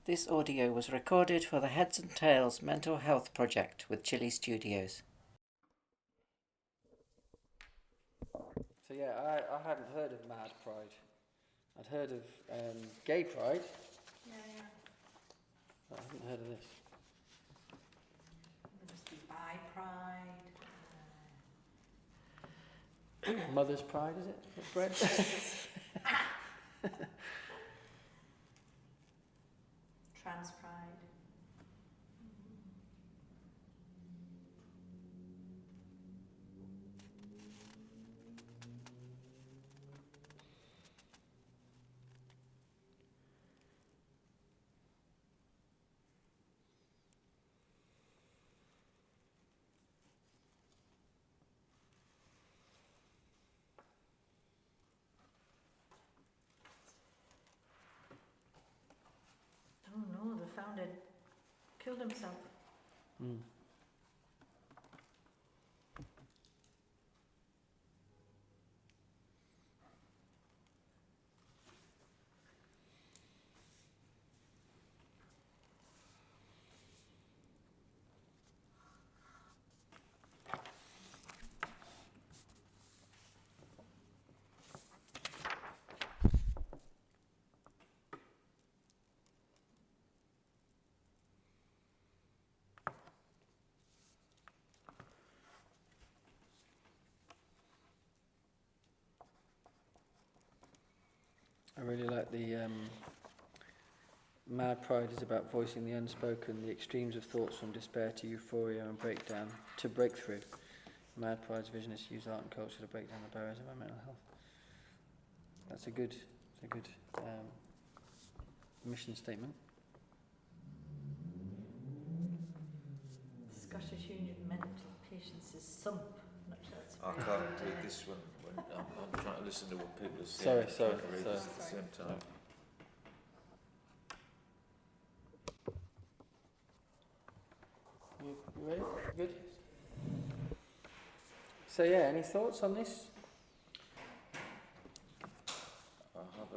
This audio was recorded for the Heads and Tails Mental Health Project with Chilli Studios. So yeah, I hadn't heard of Mad Pride. I'd heard of Gay Pride. Yeah. But I hadn't heard of this. There must be Bi Pride. Mother's Pride, is it? Bread? Trans Pride. Oh no, the founder killed himself. Mm. I really like the Mad Pride is about voicing the unspoken, the extremes of thoughts from despair to euphoria and breakdown to breakthrough. Mad Pride's vision is to use art and culture to break down the barriers of our mental health. That's a good mission statement. The Scottish Union of Mental Patients is SUMP. I'm not sure that's I very can't good, read this one when I'm trying to listen to what people are saying. Sorry. I'm trying to read this at the same time. You ready? Good? So yeah, any thoughts on this? I have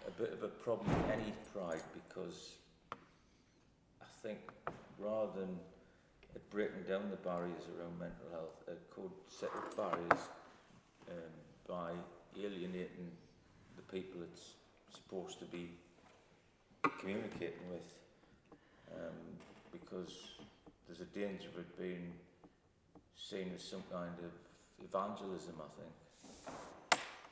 a bit of a problem with any pride because I think rather than it breaking down the barriers around mental health, it could set up barriers by alienating the people it's supposed to be communicating with, because there's a danger of it being seen as some kind of evangelism, I think.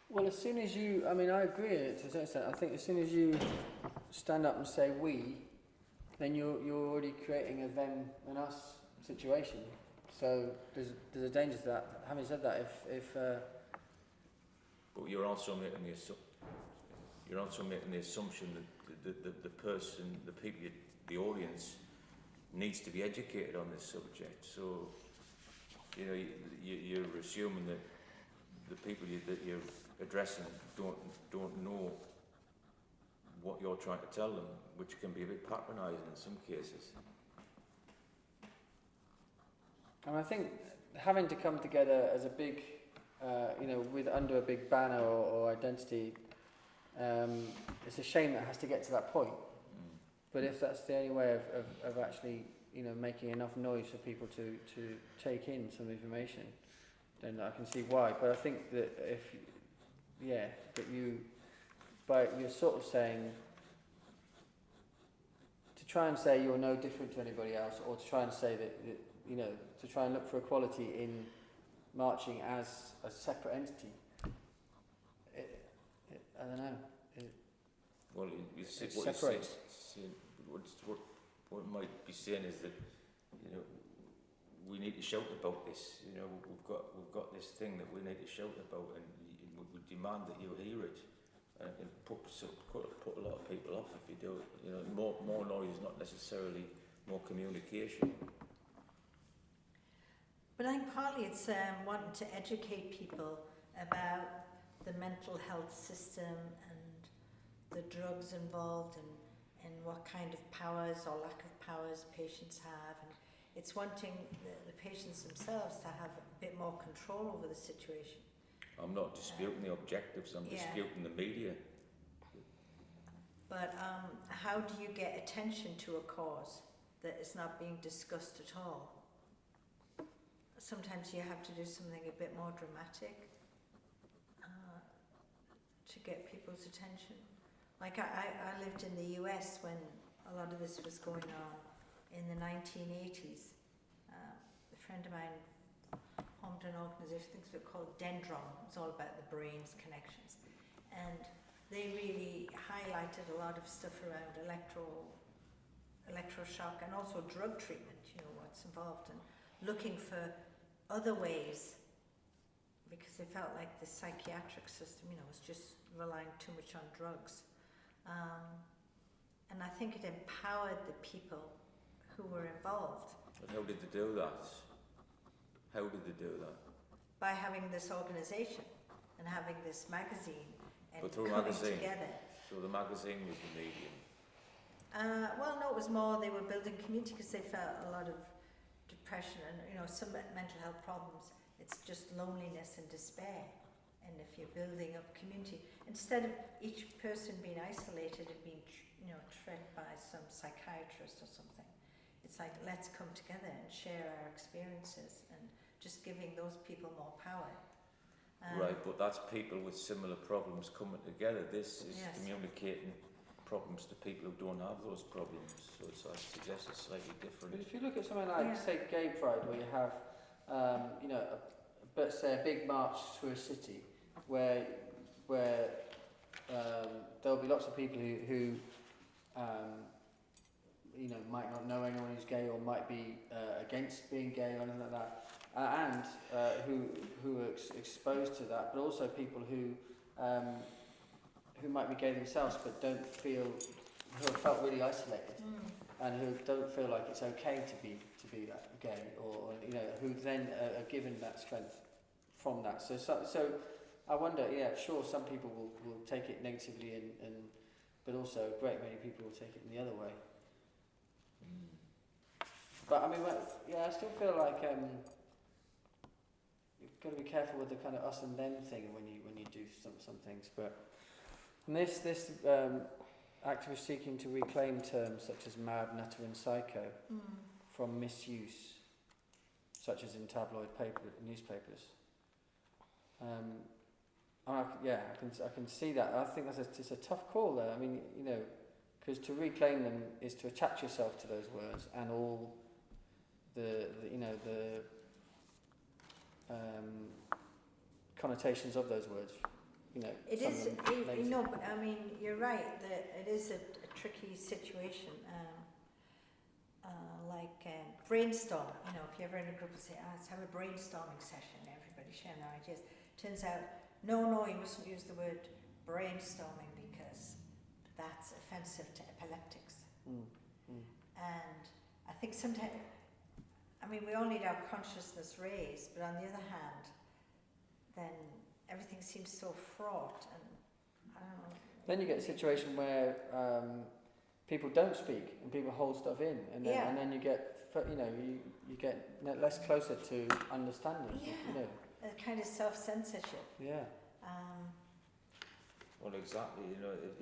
Well, as soon as you, I mean, I agree to a certain extent. I think as soon as you stand up and say we, then you're already creating a them and us situation. So there's a danger to that. Having said that, if But you're also making the assumption that the person, the people, the audience needs to be educated on this subject. So, you know, you're assuming that the people that you're addressing don't know what you're trying to tell them, which can be a bit patronising in some cases. and I think having to come together as a big, with under a big banner or identity, it's a shame that it has to get to that point. But if that's the only way of actually, making enough noise for people to take in some information, then I can see why. But I think that you're sort of saying, to try and say you're no different to anybody else, or to try and say that to try and look for equality in marching as a separate entity. I don't know. Well, you see, It what separates. What it might be saying is that, we need to shout about this. We've got this thing that we need to shout about, and we demand that you hear it. And it can put a lot of people off if you do it. More noise is not necessarily more communication. But I think partly it's wanting to educate people about the mental health system and the drugs involved and what kind of powers or lack of powers patients have. And it's wanting the patients themselves to have a bit more control over the situation. I'm not disputing the objectives, I'm disputing the media. But how do you get attention to a cause that is not being discussed at all? Sometimes you have to do something a bit more dramatic to get people's attention. Like I lived in the US when a lot of this was going on in the 1980s. A friend of mine formed an organisation, I think it was called Dendron. It was all about the brain's connections. And they really highlighted a lot of stuff around electroshock and also drug treatment, what's involved, and looking for other ways, because they felt like the psychiatric system, was just relying too much on drugs. And I think it empowered the people who were involved. But how did they do that? How did they do that? By having this organisation and having this magazine and But through a coming magazine? together. So the magazine was the medium. Well, no, it was more they were building community because they felt a lot of depression and some mental health problems. It's just loneliness and despair. And if you're building up community, instead of each person being isolated and being treated by some psychiatrist or something, it's like, let's come together and share our experiences and just giving those people more power. Right, but that's people with similar problems coming together. This is Yes. communicating problems to people who don't have those problems. So I suggest it's slightly But different. if you look at something like, Yeah. say, Gay Pride, where you have, say a big march through a city, where there'll be lots of people who might not know anyone who's gay or might be against being gay or anything like that, and who are exposed to that, but also people who might be gay themselves but who have felt really isolated and who don't feel like it's okay to be that gay, or who then are given that strength from that. So I wonder, sure, some people will take it negatively but also a great many people will take it in the other way. But I mean, I still feel like you've got to be careful with the kind of us and them thing when you do some things. But this activists seeking to reclaim terms such as mad, nutter, and psycho from misuse, such as in tabloid newspapers. I can see that. I think it's a tough call there. I mean, because to reclaim them is to attach yourself to those words and all the connotations of those words. It is, but I mean, you're right that it is a tricky situation. Brainstorm. If you're ever in a group and say, let's have a brainstorming session, everybody sharing their ideas. Turns out, no, you mustn't use the word brainstorming because that's offensive to epileptics. And I think sometimes, we all need our consciousness raised, but on the other hand, then everything seems so fraught, and I don't know. Then you get a situation where people don't speak and people hold stuff in, and then you get you get less closer to understanding. A kind of self-censorship. Yeah. Well, exactly.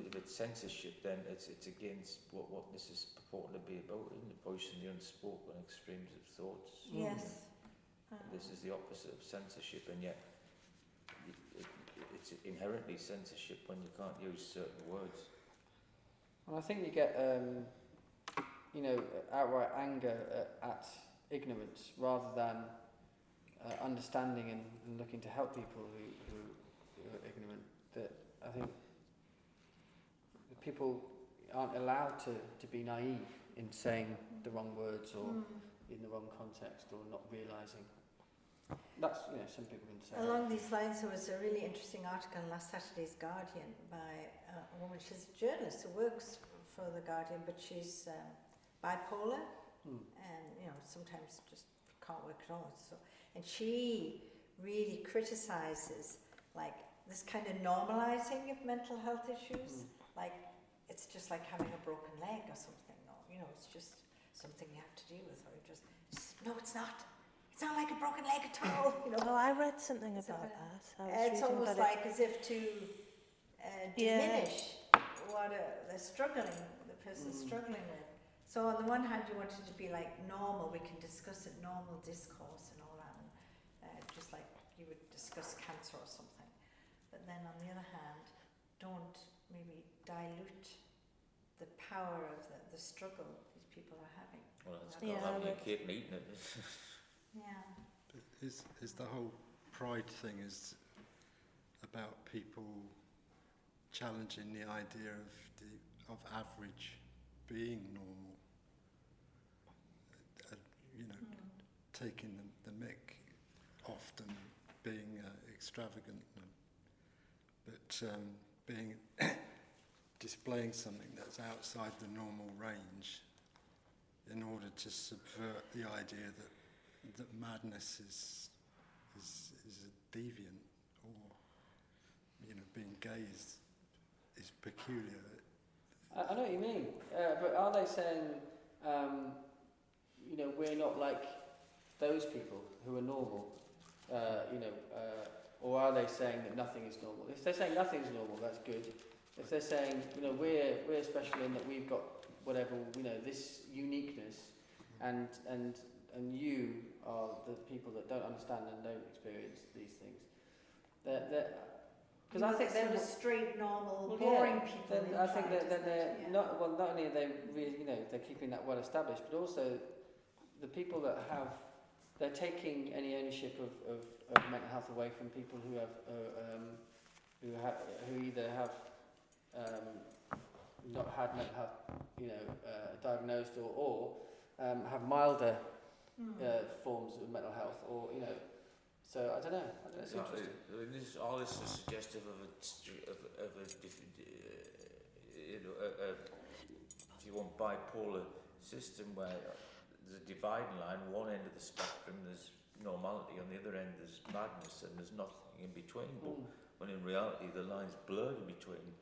If it's censorship, then it's against what this is purporting to be about, isn't it? Voicing the unspoken extremes of thoughts. Yes. This is the opposite of censorship, and yet it's inherently censorship when you can't use certain words. And I think you get outright anger at ignorance rather than understanding and looking to help people who are ignorant. That I think people aren't allowed to be naive in saying the wrong words or in the wrong context or not realising. That's, some people can say. Along these lines, there was a really interesting article in last Saturday's Guardian by a woman. She's a journalist who works for the Guardian, but she's bipolar and sometimes just can't work at all. And she really criticises this kind of normalising of mental health issues. Like it's just like having a broken leg or something, or it's just something you have to deal with, or no, it's not. It's not like a broken leg at all. Oh, I read something about that. It's almost like as if to diminish they're struggling, the person's struggling with. So on the one hand, you want it to be like normal, we can discuss it, normal discourse and all that, and just like you would discuss cancer or something. But then on the other hand, don't maybe dilute the power of the struggle these people are having. Well, it's Yeah, not having a cake and eating it. Yeah. But is the whole pride thing is about people challenging the idea of average being normal, taking the mick off them being extravagant, but being displaying something that's outside the normal range in order to subvert the idea that madness is a deviant, or being gay is peculiar. I know what you mean, but are they saying, we're not like those people who are normal, or are they saying that nothing is normal? If they're saying nothing is normal, that's good. If they're saying, we're special in that we've got whatever, this uniqueness, and you are the people that don't understand and don't experience these things. Because I think they're they're sort of straight, normal, boring people. Then I think that they're yeah. not only are they really, they're keeping that well established, but also the people that they're taking any ownership of mental health away from people who either have not had mental health, diagnosed or have milder forms of mental health, or So I don't know. It's Exactly. interesting. All this is suggestive of a different, if you want, bipolar system where there's a dividing line. One end of the spectrum there's normality, on the other end there's madness, and there's nothing in between. But when in reality the line's blurred in between,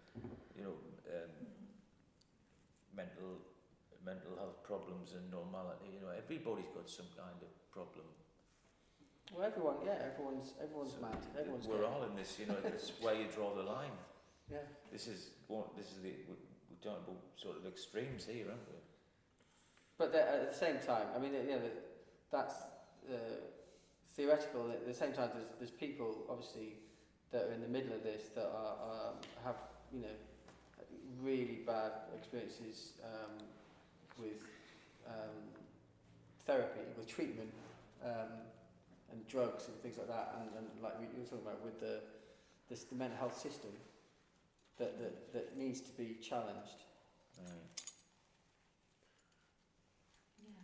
mental health problems and normality. Everybody's got some kind of problem. Well, everyone's mad. Everyone's We're gay. all in this. It's where you draw the line. Yeah. We're talking about sort of extremes here, aren't we? But at the same time, I mean, that's theoretical. At the same time, there's people obviously that are in the middle of this that have really bad experiences with therapy, with treatment, and drugs and things like that, and like you were talking about with the mental health system that needs to be challenged. Right. Yeah.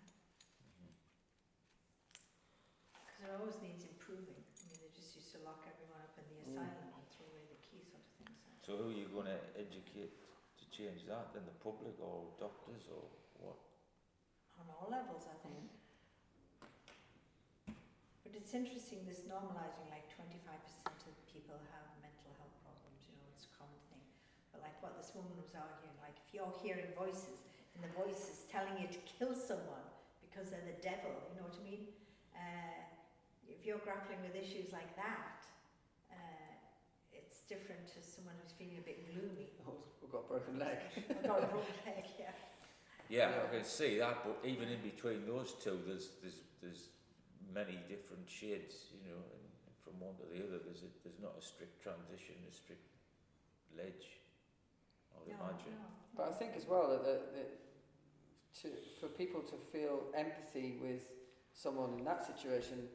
Because it always needs improving. I mean, they just used to lock everyone up in the asylum and throw away the key, sort of thing. So who are you going to educate to change that? Then the public or doctors or what? On all levels, I think. But it's interesting, this normalising, like 25% of people have mental health problems, it's a common thing. But like what this woman was arguing, like if you're hearing voices and the voice is telling you to kill someone because they're the devil, you know what I mean? If you're grappling with issues like that, it's different to someone who's feeling a bit gloomy. Oh, we've got a broken leg. I've got a broken leg, yeah. Yeah, I can see that, but even in between those two, there's many different shades, and from one to the other, there's not a strict transition, a strict ledge, I would imagine. No. But I think as well that for people to feel empathy with someone in that situation,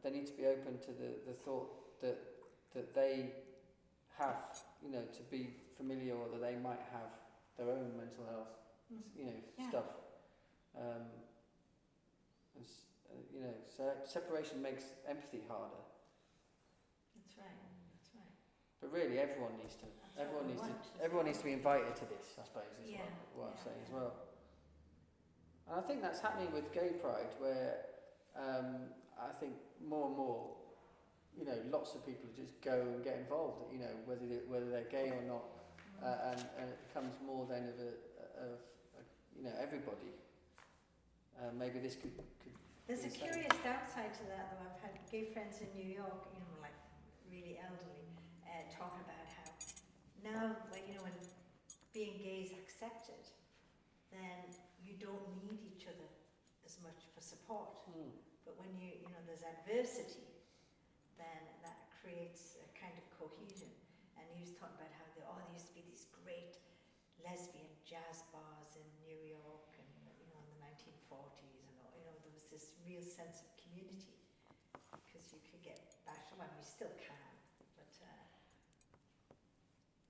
they need to be open to the thought that they have, to be familiar, or that they might have their own mental health, stuff. So separation makes empathy harder. That's right. But really, everyone needs to be invited to this, I suppose, is what I'm saying as well. And I think that's happening with Gay Pride, where I think more and more, lots of people just go and get involved, whether they're gay or not, and it becomes more then of everybody. Maybe this could There's a be curious downside to that, though. I've had gay friends in New York, like really elderly, talking about how now, when being gay is accepted, then you don't need each other as much for support. But when you know, there's adversity, then that creates a kind of cohesion. And he was talking about how there used to be these great lesbian jazz bars in New York, and you know, in the 1940s, and all, you know, there was this real sense of community because you could get back. Well, we still can, but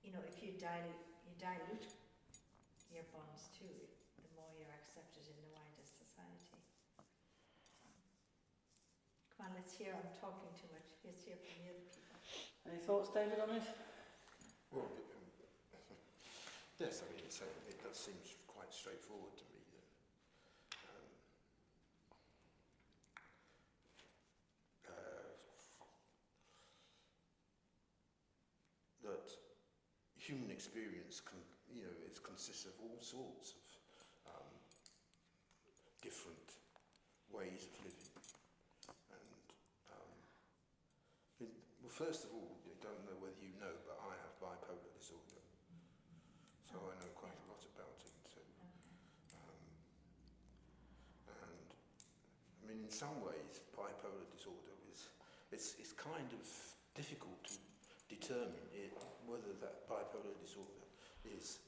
you know, if you dilute your bonds too, the more you're accepted in the wider society. Come on, let's hear. I'm talking too much. Let's hear from the other people. Any thoughts, David, on this? Well, yes, I mean, it does seem quite straightforward to me that human experience it consists of all sorts of different ways of living, and well, first of all, I don't know whether you know, but I have bipolar disorder, so I know quite a lot about it too. And I mean, in some ways, bipolar disorder it's kind of difficult to determine whether that bipolar disorder is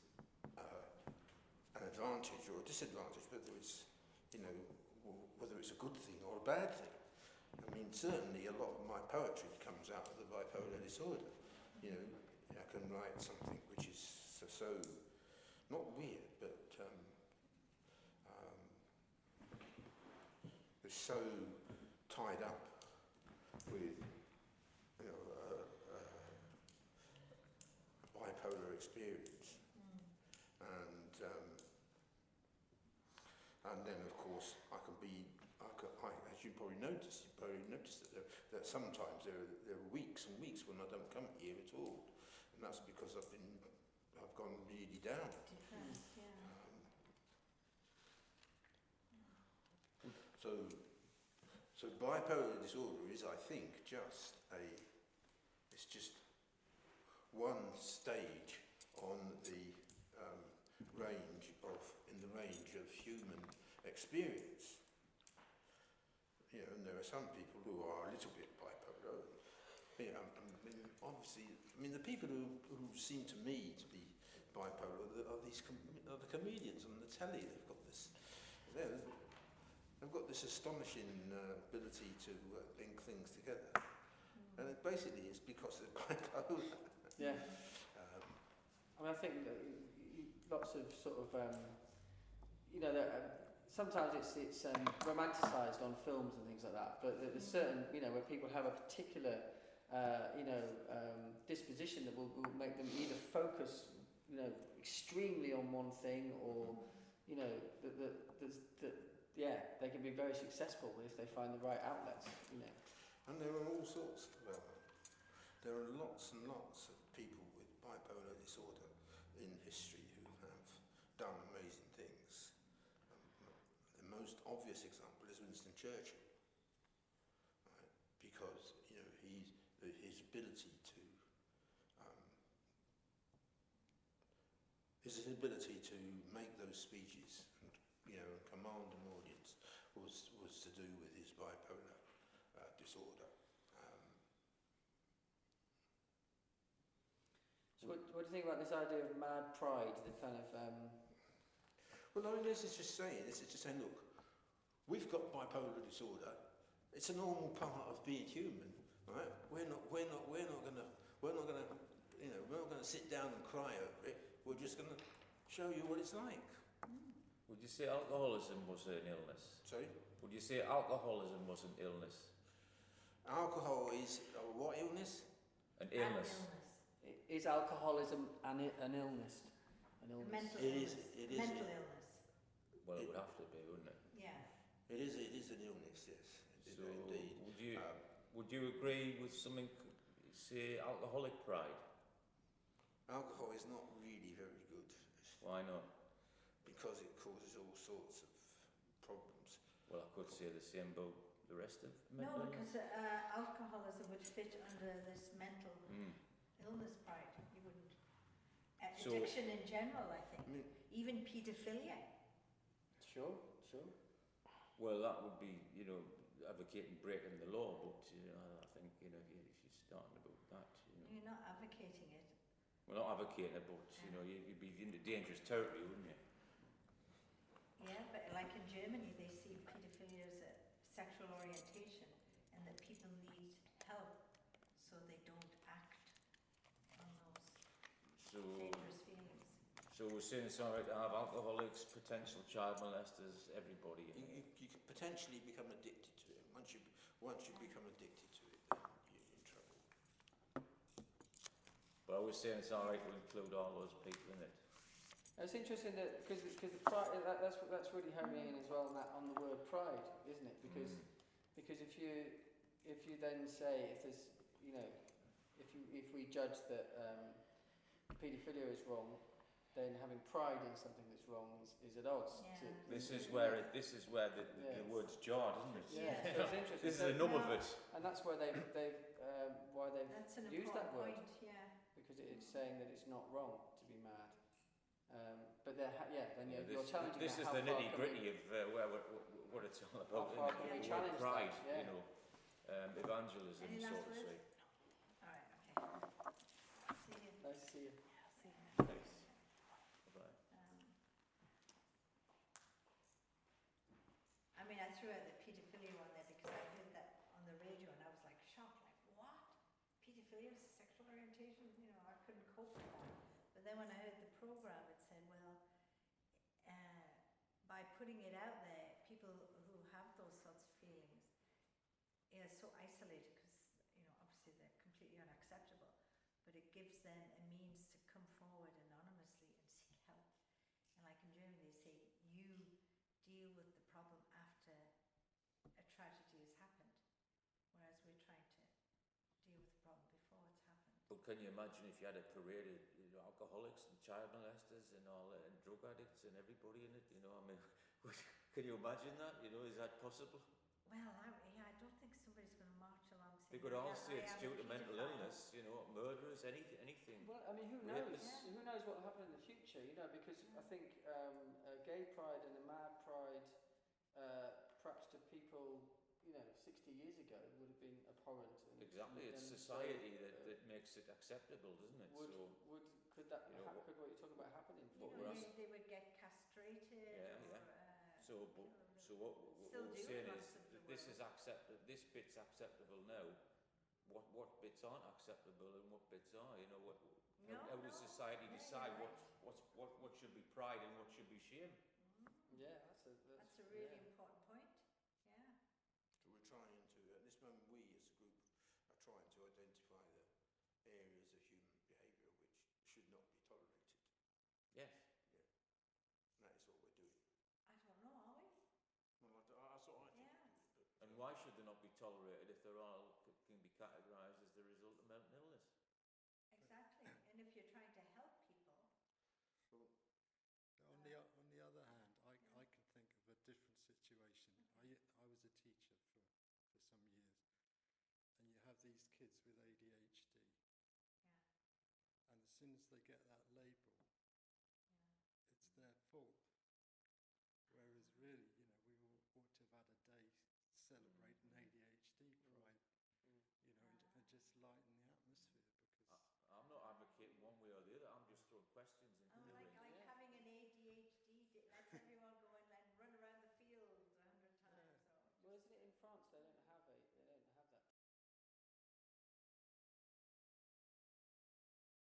an advantage or a disadvantage, whether it's whether it's a good thing or a bad thing. I mean, certainly a lot of my poetry comes out of the bipolar disorder. You know, I can write something which is so not weird, but is so tied up with a bipolar experience, and then of course as you probably noticed, that sometimes there are weeks and weeks when I don't come here at all, and that's because I've gone really down. Depressed, yeah. So bipolar disorder is, I think, it's just one stage on the range of human experience. You know, and there are some people who are a little bit bipolar. You know, I mean, obviously, the people who seem to me to be bipolar are the comedians on the telly. They've got this astonishing ability to link things together, and it basically is because they're bipolar. Yeah. I mean, I think that lots of sort of, sometimes it's romanticised on films and things like that, but there's certain, where people have a particular, disposition that will make them either focus, extremely on one thing, or, they can be very successful if they find the right outlets, And there are all sorts of, there are lots and lots of people with bipolar disorder in history who have done amazing things. The most obvious example is Winston Churchill, right? Because his ability to make those speeches and command an audience was to do with his bipolar disorder. So what do you think about this idea of mad pride, the kind of... Well, I mean, this is just saying, look, we've got bipolar disorder. It's a normal part of being human, right? We're not gonna sit down and cry over it. We're just gonna show you what it's like. Would you say alcoholism was an illness? Sorry? Would you say alcoholism was an illness? Alcohol is what illness? An illness. Is alcoholism an illness? An illness? Mental It illness. is Mental a- illness. Well, it would have to be, wouldn't it? Yeah. It is an illness, yes. So Indeed. would you agree with something, say, alcoholic pride? Alcohol is not really very good. Why not? Because it causes all sorts of problems. Well, I could say the same about the rest of No, mental because alcoholism would fit under this mental illness. illness pride. You wouldn't. So- addiction in general, I think. I mean, Even paedophilia. Sure. Well, that would be, you know, advocating breaking the law, but, you know, I think, you know, if you're starting about that, you know. You're not advocating it. Well, not advocating it, but, you know, you'd be into dangerous territory, wouldn't you? Yeah, but like in Germany, they see paedophilia as a sexual orientation and that people need help so they don't act on those So, dangerous feelings. so we're saying it's all right to have alcoholics, potential child molesters, everybody in you, it. you could potentially become addicted to it. Once you become addicted to it, then you're in trouble. But I was saying it's all right to include all those people in it. It's interesting that because the pride that's really homing in as well on the word pride, isn't it? Because if you then say if there's if we judge that paedophilia is wrong, then having pride in something that's wrong is at odds. Yeah. This is where the word's jarred, isn't it? Yeah, so it's interesting. This is the nub of it. And that's why they've That's an used that important word, point, yeah. because it's saying that it's not wrong to be mad. But then you're This, challenging this that, is how the far nitty can gritty of what it's all about. far isn't can it? we The challenge word pride, that? Yeah. you know, evangelism, Any so last to words? say. All right, okay. See you. Nice to see you. See you. Thanks. Bye-bye. I mean, I threw out the paedophilia one there because I heard that on the radio and I was like shocked, like what? Paedophilia is a sexual orientation? You know, I couldn't cope with that. But then when I heard the program, it said, well, by putting it out there, people who have those sorts of feelings are so isolated because, you know, obviously they're completely unacceptable. But it gives them a means to come forward anonymously and seek help. And like in Germany, they say you deal with the problem after a tragedy has happened, whereas we're trying to deal with the problem before it's happened. But can you imagine if you had a parade of alcoholics and child molesters and all and drug addicts and everybody in it? You know, I mean, can you imagine that? You know, is that possible? Well, I don't think somebody's going to march along saying. They could all say it's I am due a to mental paedophile. illness. You know, murderers, anything. Well, I mean, who Rapists. knows? Who knows what will happen in the future? You know, because I think a gay pride and a mad pride, perhaps to people, 60 years ago, would have been abhorrent. Exactly, it's and society so, that makes it acceptable, doesn't it? Could that you know, could what you're talking about happen in You What know, we're asking- they would get castrated. Yeah, or, yeah. So what Still we're do saying in is lots of the that this world. is acceptable. This bit's acceptable now. What bits aren't acceptable and what bits are? You know, how does society Yeah, decide you're right. what should be pride and what should be shame? Yeah, That's a really important point. Yeah. So we're trying to, at this moment, we as a group are trying to identify the areas of human behaviour which should not be tolerated. Yes. And that is what we're doing. I don't know, are we? Well, that's what I think. Yeah. But, And why should they not be tolerated if they're all can be categorised as the result of mental illness? Exactly. And if you're trying to help people, On the other hand, I can think of a different situation. I was a teacher for some years, and you have these kids with ADHD, yeah. and as soon as they get that label,